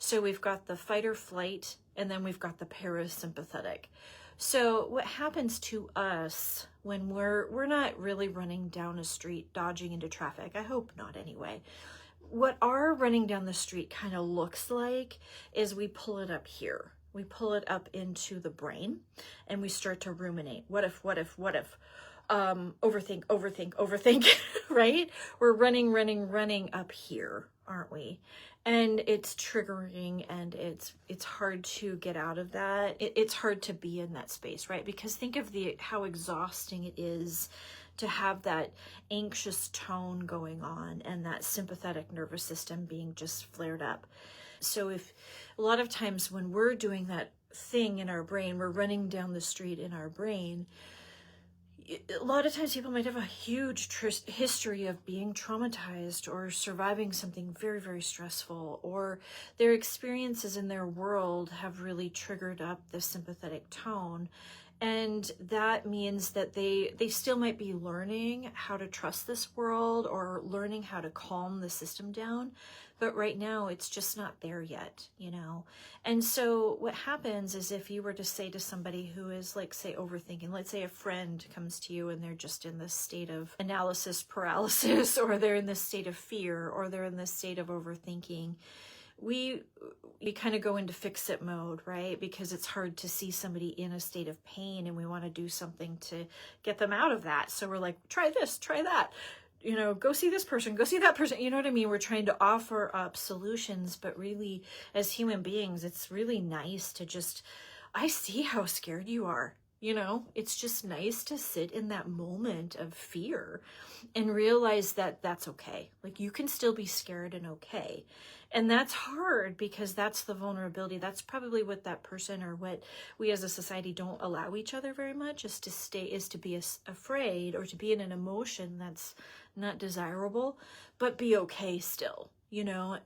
So we've got the fight or flight, and then we've got the parasympathetic. So what happens to us when we're not really running down a street, dodging into traffic? I hope not anyway. What our running down the street kind of looks like is we pull it up here. We pull it up into the brain and we start to ruminate. What if? Overthink, right? We're running up here, aren't we? And it's triggering, and it's hard to get out of that. It's hard to be in that space, right? Because think of how exhausting it is to have that anxious tone going on and that sympathetic nervous system being just flared up. So if a lot of times when we're doing that thing in our brain, we're running down the street in our brain, a lot of times people might have a huge history of being traumatized or surviving something very, very stressful, or their experiences in their world have really triggered up the sympathetic tone. And that means that they still might be learning how to trust this world or learning how to calm the system down. But right now it's just not there yet, you know? And so what happens is if you were to say to somebody who is like, say, overthinking, let's say a friend comes to you and they're just in this state of analysis paralysis, or they're in this state of fear, or they're in this state of overthinking, we kind of go into fix-it mode, right? Because it's hard to see somebody in a state of pain and we want to do something to get them out of that. So we're like, try this, try that, you know, go see this person, go see that person. You know what I mean? We're trying to offer up solutions, but really as human beings, it's really nice to just, I see how scared you are. You know, it's just nice to sit in that moment of fear and realize that that's okay. Like, you can still be scared and okay. And that's hard because that's the vulnerability. That's probably what that person, or what we as a society don't allow each other very much, is to be afraid, or to be in an emotion that's not desirable, but be okay still, you know?